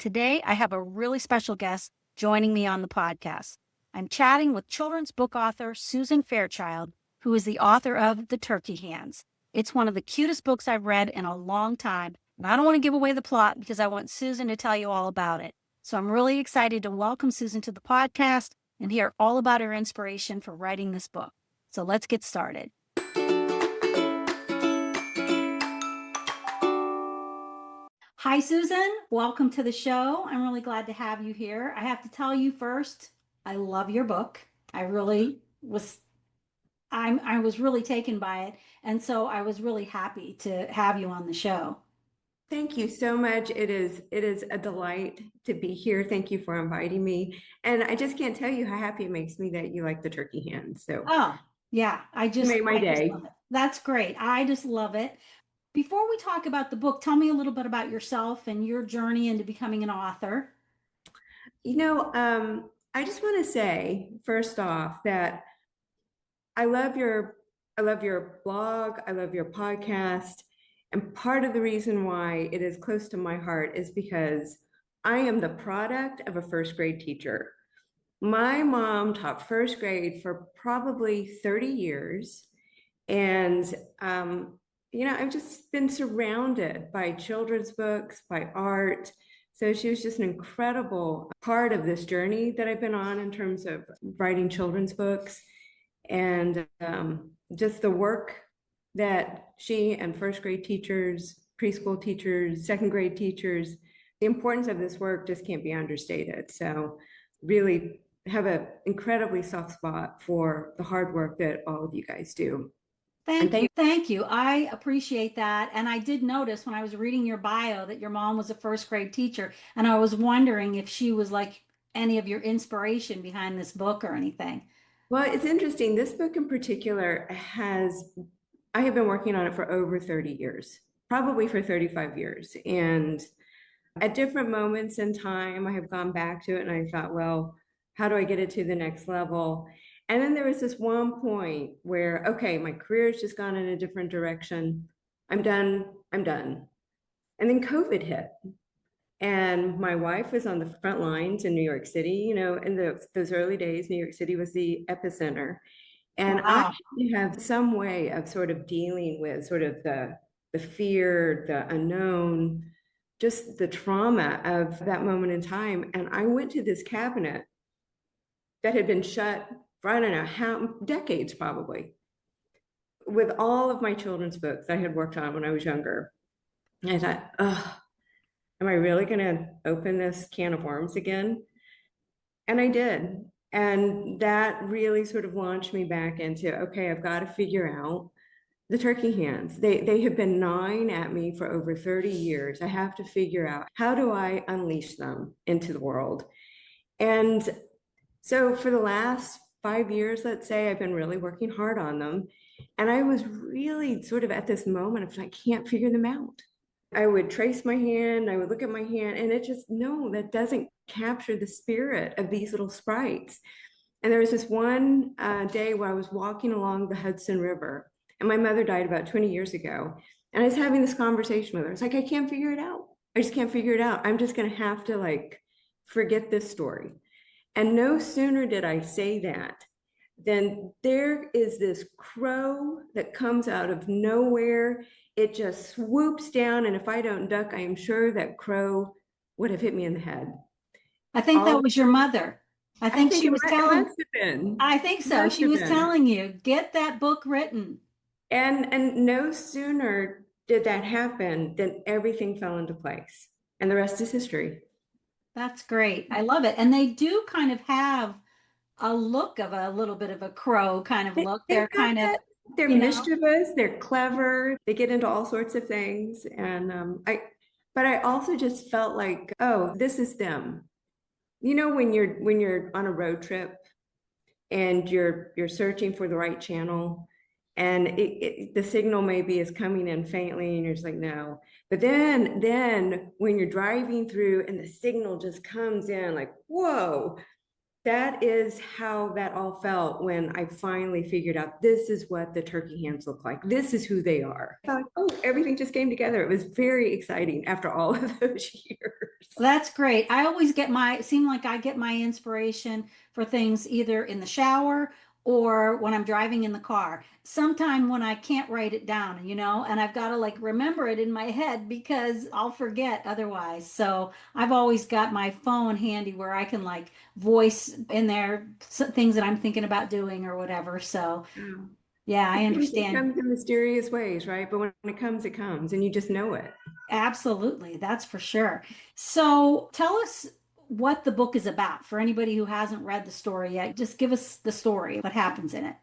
Today, I have a really special guest joining me on the podcast. I'm chatting with children's book author Susan Fairchild, who is the author of The Turkey Hands. It's one of the cutest books I've read in a long time, and I don't want to give away the plot because I want Susan to tell you all about it. So I'm really excited to welcome Susan to the podcast and hear all about her inspiration for writing this book. So let's get started. Hi, Susan. Welcome to the show. I'm really glad to have you here. I have to tell you first, I love your book. I was really taken by it, and so I was really happy to have you on the show. Thank you so much. It is a delight to be here. Thank you for inviting me. And I just can't tell you how happy it makes me that you like the turkey hands. So Oh, yeah, you made my day. love it. That's great. I just love it. Before we talk about the book, tell me a little bit about yourself and your journey into becoming an author. I just want to say first off that I love your blog. I love your podcast. And part of the reason why it is close to my heart is because I am the product of a first grade teacher. My mom taught first grade for probably 30 years. And, I've just been surrounded by children's books, by art. So she was just an incredible part of this journey that I've been on in terms of writing children's books. And just the work that she and first grade teachers, preschool teachers, second grade teachers, the importance of this work just can't be understated. So really have an incredibly soft spot for the hard work that all of you guys do. Thank you. I appreciate that. And I did notice when I was reading your bio that your mom was a first grade teacher, and I was wondering if she was like any of your inspiration behind this book or anything. Well, it's interesting. This book in particular I have been working on it for over 30 years, probably for 35 years. And at different moments in time, I have gone back to it and I thought, well, how do I get it to the next level? And then there was this one point where, okay, my career has just gone in a different direction. I'm done. And then COVID hit. And my wife was on the front lines in New York City. In those early days, New York City was the epicenter. And I Wow. had to have some way of sort of dealing with sort of the fear, the unknown, just the trauma of that moment in time. And I went to this cabinet that had been shut for, I don't know, how decades probably, with all of my children's books I had worked on when I was younger. And I thought, oh, am I really going to open this can of worms again? And I did. And that really sort of launched me back into, okay, I've got to figure out the turkey hands. They have been gnawing at me for over 30 years. I have to figure out, how do I unleash them into the world? And so for the last 5 years, let's say, I've been really working hard on them. And I was really sort of at this moment of, I can't figure them out. I would trace my hand, I would look at my hand, and it just, no, that doesn't capture the spirit of these little sprites. And there was this one day where I was walking along the Hudson River, and my mother died about 20 years ago. And I was having this conversation with her. It's like, I can't figure it out. I just can't figure it out. I'm just going to have to forget this story. And no sooner did I say that than there is this crow that comes out of nowhere. It just swoops down, and if I don't duck, I am sure that crow would have hit me in the head. I think that was your mother. I think she was telling. It must have been. I think so. She was telling you, get that book written. And no sooner did that happen than everything fell into place. And the rest is history. That's great. I love it. And they do kind of have a look of a little bit of a crow kind of look. They're kind of, they're mischievous, they're clever, they get into all sorts of things. And but I also just felt like, oh, this is them. When you're on a road trip and you're searching for the right channel, and the signal maybe is coming in faintly, and you're just like, no. But then when you're driving through and the signal just comes in like, whoa, That is how that all felt when I finally figured out this is what the turkey hands look like. This is who they are. I thought, oh, everything just came together. It was very exciting after all of those years. That's great. I always get it seem like I get my inspiration for things either in the shower or when I'm driving in the car. Sometime when I can't write it down, and I've got to like remember it in my head because I'll forget otherwise. So I've always got my phone handy where I can like voice in there things that I'm thinking about doing or whatever. So Um, yeah, I it understand. comes in mysterious ways, right? But when it comes, and you just know it. Absolutely, that's for sure. So tell us what the book is about for anybody who hasn't read the story yet. Just give us the story, what happens in it.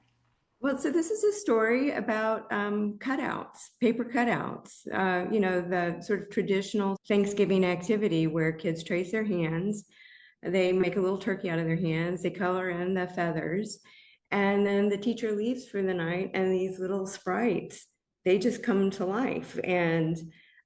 Well, so this is a story about cutouts, paper cutouts, the sort of traditional Thanksgiving activity where kids trace their hands. They make a little turkey out of their hands, they color in the feathers, and then the teacher leaves for the night, and these little sprites, they just come to life. And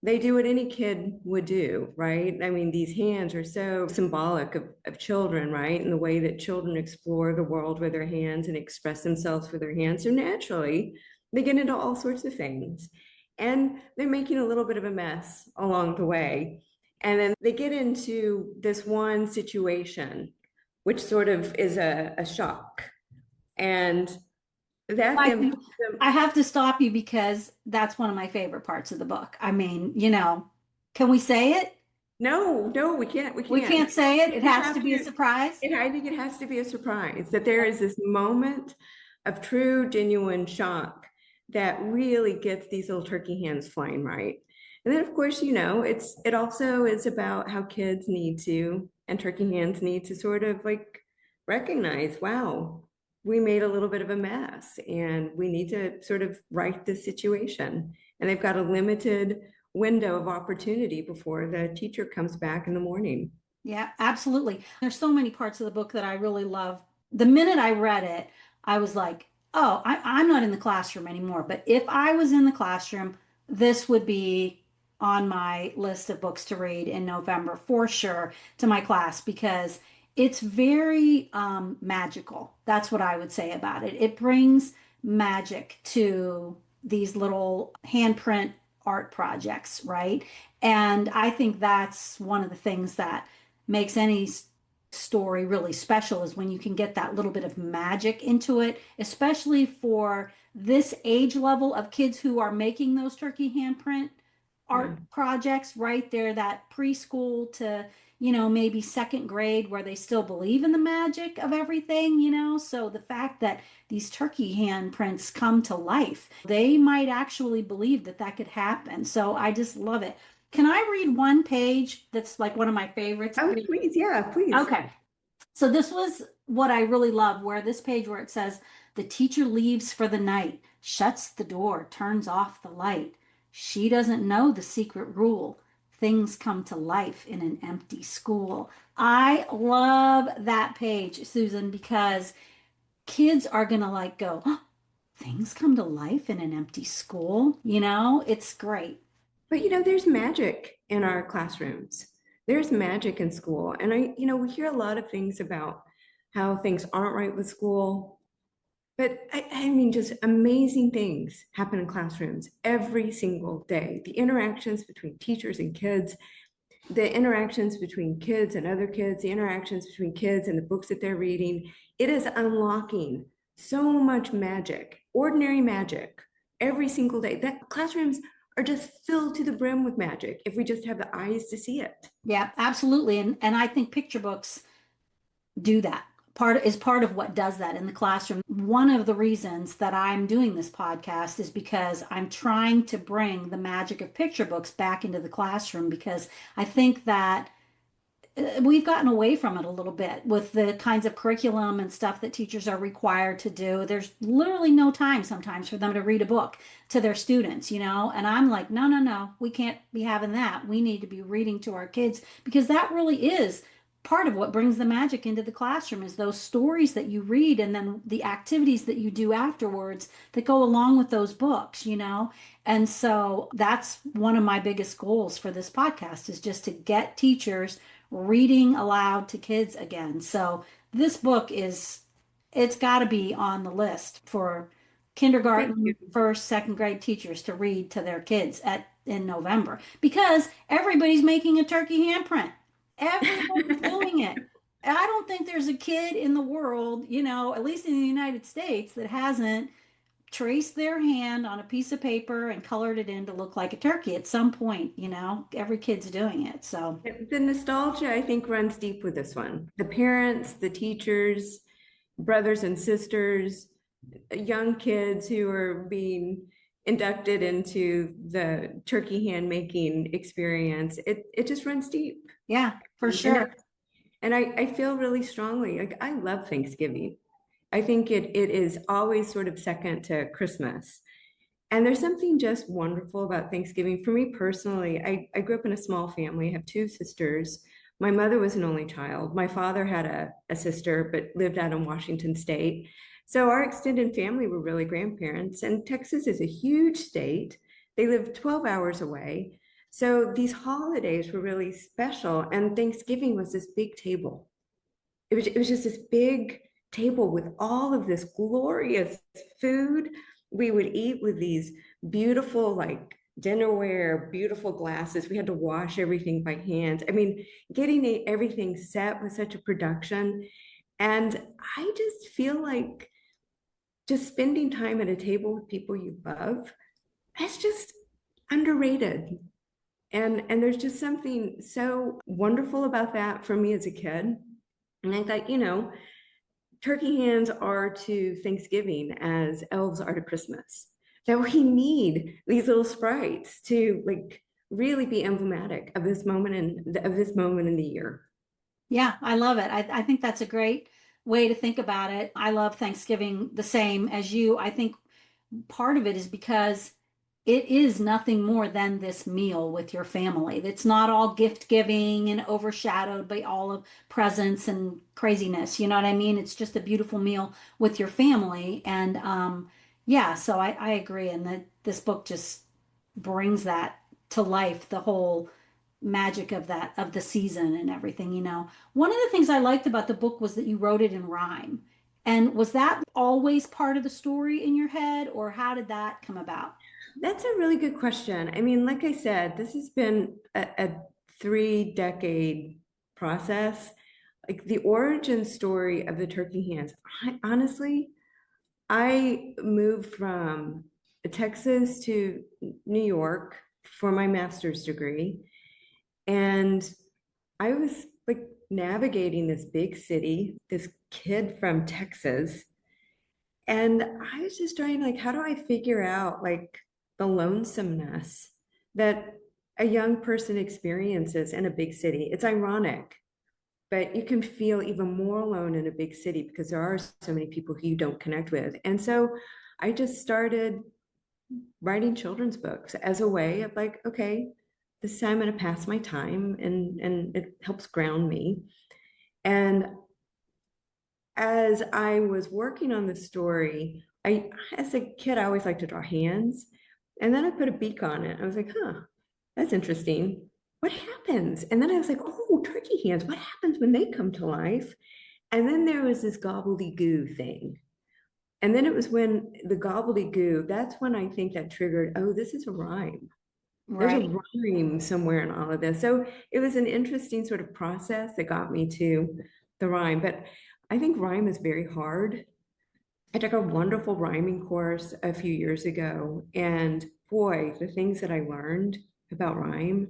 they do what any kid would do, right? I mean, these hands are so symbolic of children, right? And the way that children explore the world with their hands and express themselves with their hands. So naturally, they get into all sorts of things. And they're making a little bit of a mess along the way. And then they get into this one situation, which sort of is a shock. And that I then think puts them, I have to stop you because that's one of my favorite parts of the book. I mean, can we say it? no, we We can't. can't say it. It You has to have be a to, surprise. I think it has to be a surprise that there is this moment of true, genuine shock that really gets these little turkey hands flying right. And then, of course, it also is about how kids need to, and turkey hands need to sort of like recognize, wow, we made a little bit of a mess and we need to sort of right this situation. And they've got a limited window of opportunity before the teacher comes back in the morning. Yeah, absolutely. There's so many parts of the book that I really love. The minute I read it, I was like, oh, I'm not in the classroom anymore. But if I was in the classroom, this would be on my list of books to read in November for sure to my class because it's very magical. That's what I would say about it. It brings magic to these little handprint art projects, right? And I think that's one of the things that makes any story really special is when you can get that little bit of magic into it, especially for this age level of kids who are making those turkey handprint Yeah. art projects right there, that preschool to, maybe second grade where they still believe in the magic of everything, So the fact that these turkey handprints come to life, they might actually believe that that could happen. So I just love it. Can I read one page that's like one of my favorites? Oh, please, yeah, please. Okay. So this was what I really love, where this page where it says, the teacher leaves for the night, shuts the door, turns off the light. She doesn't know the secret rule. Things come to life in an empty school. I love that page, Susan, because kids are going to like go, oh, things come to life in an empty school. It's great. But there's magic in our classrooms. There's magic in school. And we hear a lot of things about how things aren't right with school. But I mean, just amazing things happen in classrooms every single day. The interactions between teachers and kids, the interactions between kids and other kids, the interactions between kids and the books that they're reading, it is unlocking so much magic, ordinary magic, every single day. That classrooms are just filled to the brim with magic if we just have the eyes to see it. Yeah, absolutely. And I think picture books do that. Part of what does that in the classroom. One of the reasons that I'm doing this podcast is because I'm trying to bring the magic of picture books back into the classroom because I think that we've gotten away from it a little bit with the kinds of curriculum and stuff that teachers are required to do. There's literally no time sometimes for them to read a book to their students, and I'm like, no, no, no, we can't be having that. We need to be reading to our kids because that really is part of what brings the magic into the classroom is those stories that you read and then the activities that you do afterwards that go along with those books. And so that's one of my biggest goals for this podcast is just to get teachers reading aloud to kids again. So this book it's got to be on the list for Thank you. kindergarten, first, second grade teachers to read to their kids in November because everybody's making a turkey handprint. Everybody's doing it. I don't think there's a kid in the world, at least in the United States, that hasn't traced their hand on a piece of paper and colored it in to look like a turkey at some point. Every kid's doing it. So, The nostalgia, I think, runs deep with this one. The parents, the teachers, brothers and sisters, young kids who are being inducted into the turkey hand making experience. It just runs deep. yeah, for And sure. I feel really strongly, like I love Thanksgiving. I think it is always sort of second to Christmas. And there's something just wonderful about Thanksgiving. For me personally, I grew up in a small family. I have two sisters. My mother was an only child. My father had a sister, but lived out in Washington State. So our extended family were really grandparents. And Texas is a huge state. They live 12 hours away. So these holidays were really special. And Thanksgiving was this big table. It was just this big table with all of this glorious food. We would eat with these beautiful, like dinnerware, beautiful glasses. We had to wash everything by hand. I mean, getting everything set was such a production. And I just feel like just spending time at a table with people you love, that's just underrated. And there's just something so wonderful about that for me as a kid. And I thought, turkey hands are to Thanksgiving as elves are to Christmas. That we need these little sprites to like really be emblematic of this moment in the year. Yeah, I love it. I think that's a great way to think about it. I love Thanksgiving the same as you. I think part of it is because it is nothing more than this meal with your family. It's not all gift giving and overshadowed by all of presents and craziness. You know what I mean? It's just a beautiful meal with your family. And yeah, so I agree. And that this book just brings that to life, the whole magic of that, of the season and everything. One of the things I liked about the book was that you wrote it in rhyme. And was that always part of the story in your head, or how did that come about? That's a really good question. I mean, like I said, this has been a 3-decade process. Like the origin story of the turkey hands, honestly, I moved from Texas to New York for my master's degree. And I was like navigating this big city, this kid from Texas. And I was just trying, like, how do I figure out like the lonesomeness that a young person experiences in a big city? It's ironic, but you can feel even more alone in a big city because there are so many people who you don't connect with. And so I just started writing children's books as a way of like, okay, this time I'm going to pass my time and it helps ground me. And as I was working on the story, as a kid, I always liked to draw hands. And then I put a beak on it. I was like, huh, that's interesting. What happens? And then I was like, oh, turkey hands, what happens when they come to life? And then there was this gobbledygoo thing. And then it was when the gobbledygoo, that's when I think that triggered, oh, this is a rhyme. There's a Right. rhyme somewhere in all of this. So it was an interesting sort of process that got me to the rhyme. But I think rhyme is very hard. I took a wonderful rhyming course a few years ago, and boy, the things that I learned about rhyme,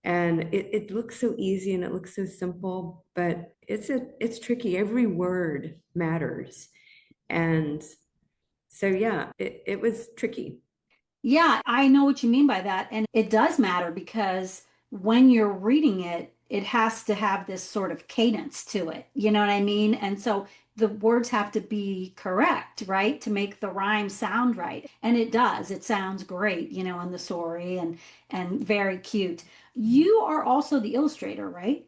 and it looks so easy and it looks so simple, but it's tricky. Every word matters. And so yeah, it was tricky. Yeah, I know what you mean by that. And it does matter because when you're reading it, it has to have this sort of cadence to it. You know what I mean? And so the words have to be correct, right? To make the rhyme sound right. And it does. It sounds great, in the story and very cute. You are also the illustrator, right?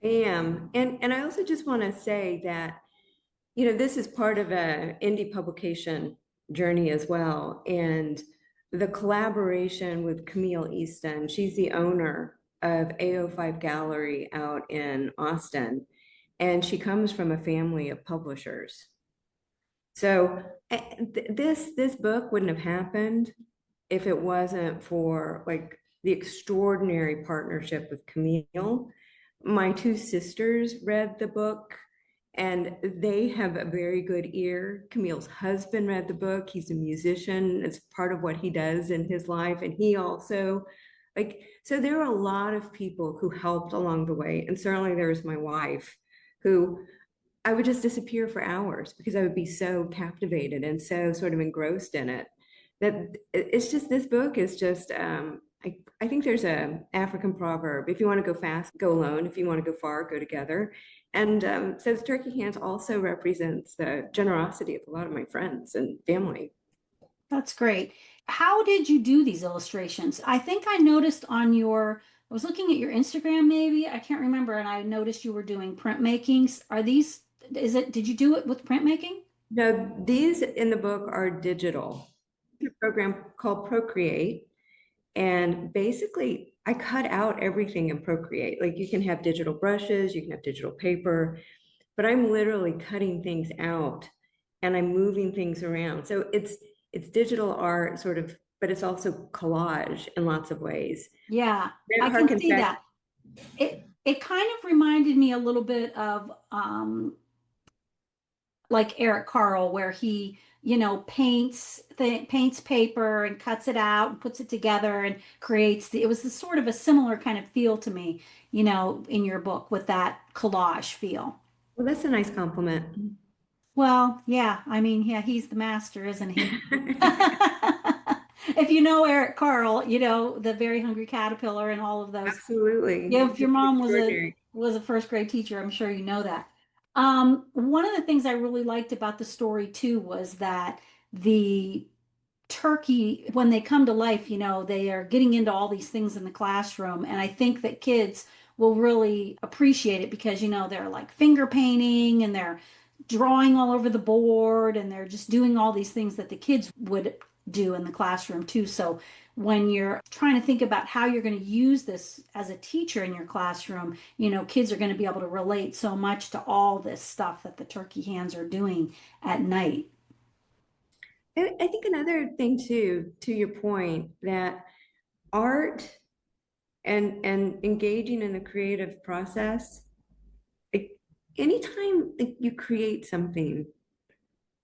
I am. And I also just want to say that, this is part of a indie publication journey as well. And the collaboration with Camille Easton, she's the owner of AO5 Gallery out in Austin, and she comes from a family of publishers. So this book wouldn't have happened if it wasn't for like the extraordinary partnership with Camille. My two sisters read the book and they have a very good ear. Camille's husband read the book. He's a musician. It's part of what he does in his life. And he also, like, so there were a lot of people who helped along the way. And certainly there was my wife who I would just disappear for hours because I would be so captivated and so sort of engrossed in it that it's just this book is just I think there's a African proverb: if you want to go fast, go alone; if you want to go far, go together. And so the turkey hands also represents the generosity of a lot of my friends and family. That's great. How did you do these illustrations? I think I noticed on your, I was looking at your Instagram maybe, I can't remember, and I noticed you were doing printmakings. Are these, did you do it with printmaking? Now, these in the book are digital. A program called Procreate. And basically, I cut out everything in Procreate. Like you can have digital brushes, you can have digital paper, but I'm literally cutting things out and I'm moving things around. So it's digital art sort of, but it's also collage in lots of ways. Yeah, I That can harkens see back. that. It kind of reminded me a little bit of like Eric Carle, where he, paints paper and cuts it out and puts it together and creates it was sort of a similar kind of feel to me, in your book with that collage feel. Well, that's a nice compliment. Well, yeah, I mean, yeah, he's the master, isn't he? If you know Eric Carle, the Very Hungry Caterpillar and all of those. Yeah, Absolutely. if your Just mom extraordinary. was a first grade teacher, I'm sure you know that. One of the things I really liked about the story too was that the turkey, when they come to life, they are getting into all these things in the classroom. And I think that kids will really appreciate it because, they're like finger painting and they're drawing all over the board and they're just doing all these things that the kids would do in the classroom too. So when you're trying to think about how you're going to use this as a teacher in your classroom, kids are going to be able to relate so much to all this stuff that the turkey hands are doing at night. I think another thing too, to your point, that art and engaging in the creative process, like anytime like, you create something,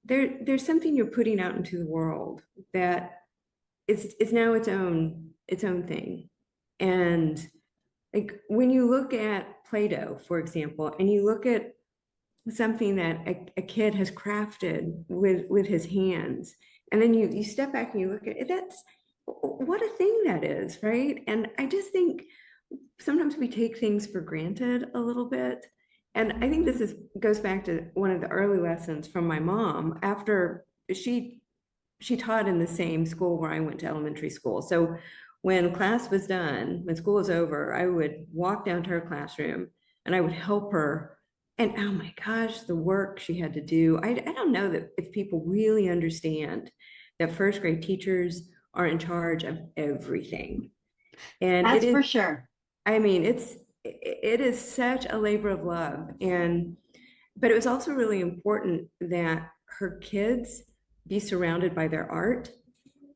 there's something you're putting out into the world that is now its own thing. And like when you look at Play-Doh, for example, and you look at something that a kid has crafted with his hands, and then you step back and you look at it, that's what a thing that is, right? And I just think sometimes we take things for granted a little bit. And I think this is goes back to one of the early lessons from my mom after she taught in the same school where I went to elementary school. So when class was done, when school was over, I would walk down to her classroom and I would help her. And oh my gosh, the work she had to do. I don't know that if people really understand that first grade teachers are in charge of everything. And it That's is, for sure. I mean, it is such a labor of love. And but it was also really important that her kids be surrounded by their art.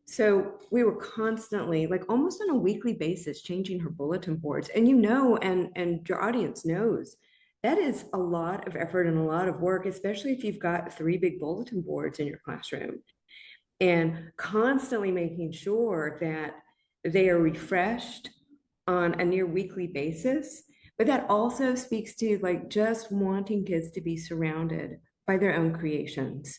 So we were constantly, like almost on a weekly basis, changing her bulletin boards. And and your audience knows that is a lot of effort and a lot of work, especially if you've got three big bulletin boards in your classroom. And constantly making sure that they are refreshed on a near weekly basis. But that also speaks to like just wanting kids to be surrounded by their own creations.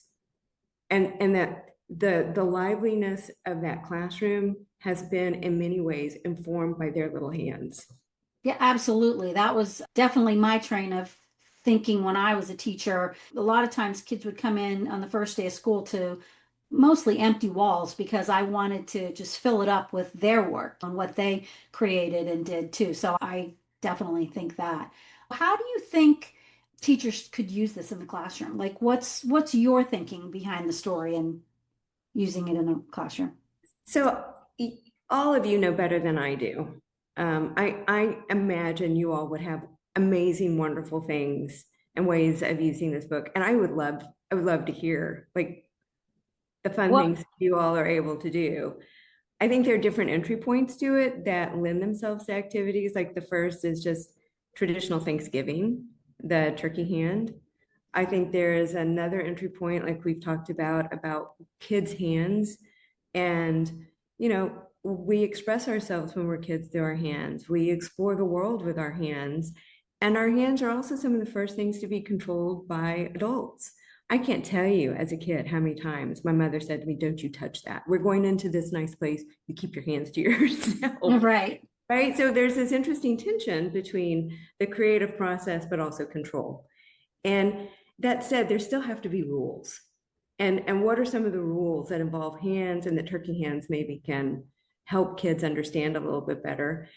And that the liveliness of that classroom has been in many ways informed by their little hands. Yeah, absolutely. That was definitely my train of thinking when I was a teacher. A lot of times kids would come in on the first day of school to mostly empty walls because I wanted to just fill it up with their work and what they created and did too. So I definitely think that. How do you think teachers could use this in the classroom? Like what's your thinking behind the story and using it in a classroom? So all of you know better than I do. I imagine you all would have amazing, wonderful things and ways of using this book. And I would love to hear like the fun What? things you all are able to do. I think there are different entry points to it that lend themselves to activities. Like the first is just traditional Thanksgiving, the turkey hand. I think there is another entry point, like we've talked about kids' hands. And, you know, we express ourselves when we're kids through our hands. We explore the world with our hands. And our hands are also some of the first things to be controlled by adults. I can't tell you as a kid how many times my mother said to me, "Don't you touch that. We're going into this nice place. You keep your hands to yourself." Right. Right. So there's this interesting tension between the creative process, but also control. And that said, there still have to be rules. And what are some of the rules that involve hands and the turkey hands maybe can help kids understand a little bit better?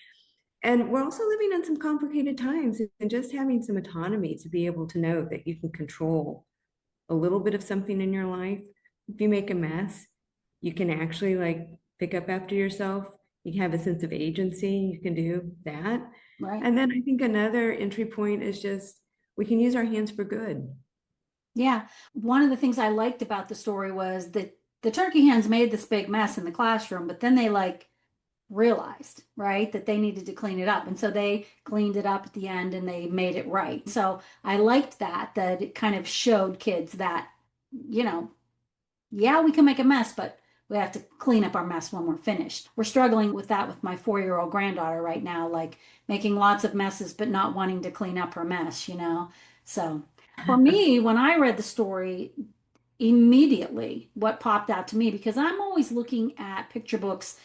And we're also living in some complicated times and just having some autonomy to be able to know that you can control a little bit of something in your life. If you make a mess, you can actually like pick up after yourself. You have a sense of agency. You can do that. Right. And then I think another entry point is just we can use our hands for good. Yeah. One of the things I liked about the story was that the turkey hens made this big mess in the classroom, but then they like realized, right, that they needed to clean it up. And so they cleaned it up at the end and they made it right. So I liked that it kind of showed kids that, you know, yeah, we can make a mess, but we have to clean up our mess when we're finished. We're struggling with that with my 4-year-old granddaughter right now, like making lots of messes, but not wanting to clean up her mess, you know? So for me, when I read the story, immediately what popped out to me, because I'm always looking at picture books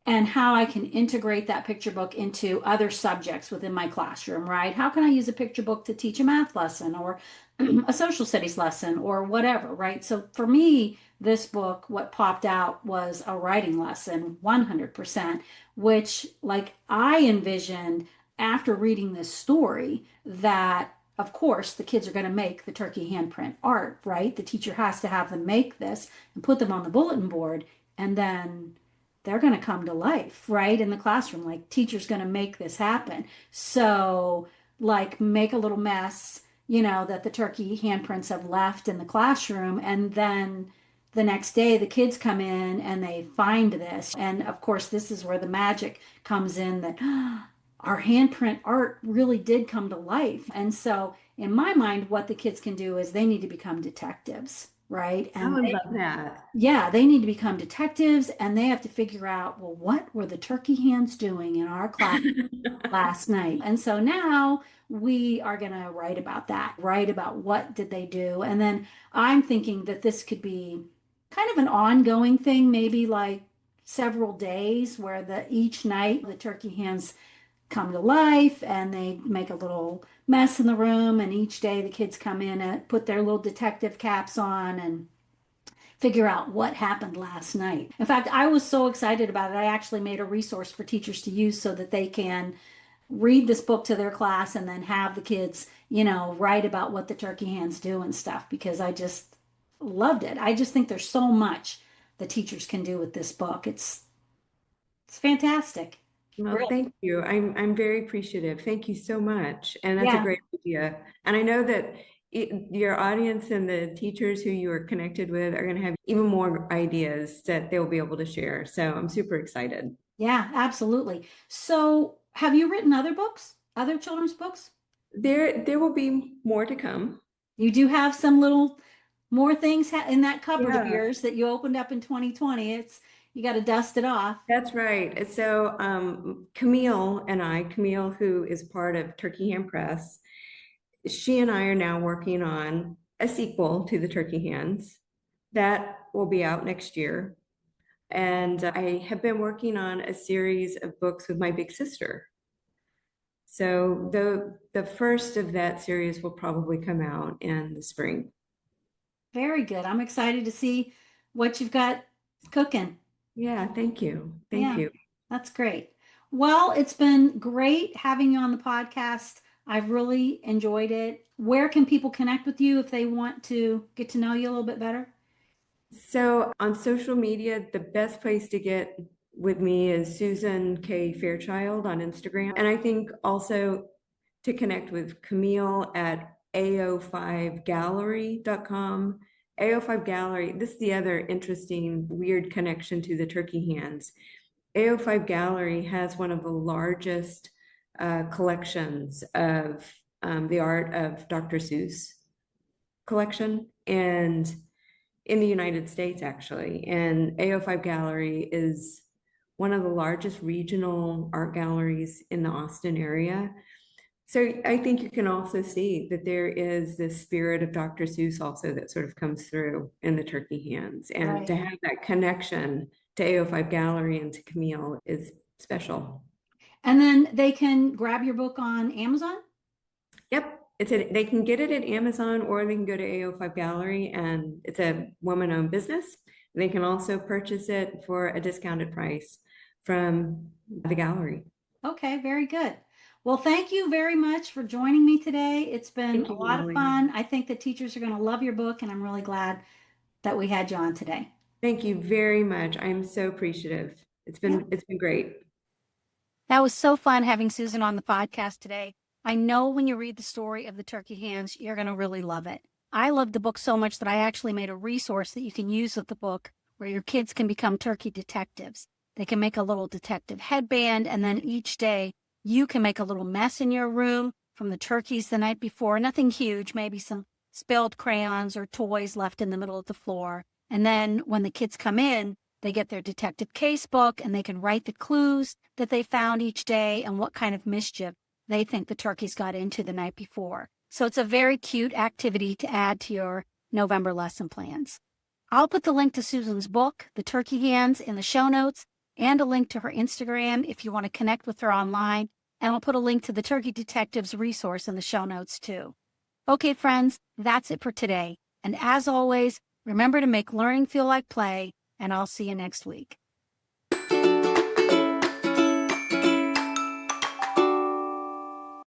and how I can integrate that picture book into other subjects within my classroom, right? How can I use a picture book to teach a math lesson or a social studies lesson or whatever, right? So for me, this book, what popped out was a writing lesson, 100%, which like I envisioned after reading this story that of course the kids are going to make the turkey handprint art, right? The teacher has to have them make this and put them on the bulletin board and then they're going to come to life, right? In the classroom, like teacher's going to make this happen. So, like, make a little mess, you know, that the turkey handprints have left in the classroom. And then the next day, the kids come in and they find this. And of course, this is where the magic comes in that our handprint art really did come to life. And so, in my mind, what the kids can do is they need to become detectives, right? I And would love that. yeah, they need to become detectives and they have to figure out, well, what were the turkey hands doing in our class last night? And so now we are going to write about that, write about what did they do. And then I'm thinking that this could be kind of an ongoing thing, maybe like several days where the each night the turkey hands come to life and they make a little mess in the room and each day the kids come in and put their little detective caps on and figure out what happened last night. In fact, I was so excited about it. I actually made a resource for teachers to use so that they can read this book to their class and then have the kids, you know, write about what the turkey hands do and stuff because I just loved it. I just think there's so much the teachers can do with this book. It's fantastic. Well, Really. thank you. I'm very appreciative. Thank you so much. And that's a Yeah. great idea. And I know that your audience and the teachers who you are connected with are going to have even more ideas that they'll be able to share. So I'm super excited. Yeah, absolutely. So, have you written other books? Other children's books? There will be more to come. You do have some little more things in that cupboard of Yeah, yours that you opened up in 2020. It's you got to dust it off. that's right. So Camille and Camille, who is part of Turkey Ham Press, she and I are now working on a sequel to the Turkey Hands that will be out next year. And I have been working on a series of books with my big sister. So the first of that series will probably come out in the spring. Very good. I'm excited to see what you've got cooking. Yeah, thank you. Thank Yeah, you. that's great. Well, it's been great having you on the podcast. I've really enjoyed it. Where can people connect with you if they want to get to know you a little bit better? So on social media, the best place to get with me is Susan K. Fairchild on Instagram. And I think also to connect with Camille at ao5gallery.com. AO5 Gallery, this is the other interesting, weird connection to the turkey hands. AO5 Gallery has one of the largest collections of the art of Dr. Seuss collection, and in the United States, actually. And AO5 Gallery is one of the largest regional art galleries in the Austin area. So I think you can also see that there is this spirit of Dr. Seuss also that sort of comes through in the turkey hands. And Right. to have that connection to AO5 Gallery and to Camille is special. And then they can grab your book on Amazon? Yep. They can get it at Amazon, or they can go to AO5 Gallery, and it's a woman-owned business. They can also purchase it for a discounted price from the gallery. Okay, very good. Well, thank you very much for joining me today. It's been Thank a you, lot of Molly. fun. I think the teachers are going to love your book, and I'm really glad that we had you on today. Thank you very much. I'm so appreciative. It's been great. That was so fun having Susan on the podcast today. I know when you read the story of the turkey hands, you're going to really love it. I love the book so much that I actually made a resource that you can use with the book where your kids can become turkey detectives. They can make a little detective headband, and then each day you can make a little mess in your room from the turkeys the night before. Nothing huge, maybe some spilled crayons or toys left in the middle of the floor. And then when the kids come in, they get their detective case book and they can write the clues that they found each day and what kind of mischief they think the turkeys got into the night before. So it's a very cute activity to add to your November lesson plans. I'll put the link to Susan's book, The Turkey Hands, in the show notes, and a link to her Instagram if you want to connect with her online. And I'll put a link to the Turkey Detectives resource in the show notes too. Okay, friends, that's it for today. And as always, remember to make learning feel like play, and I'll see you next week.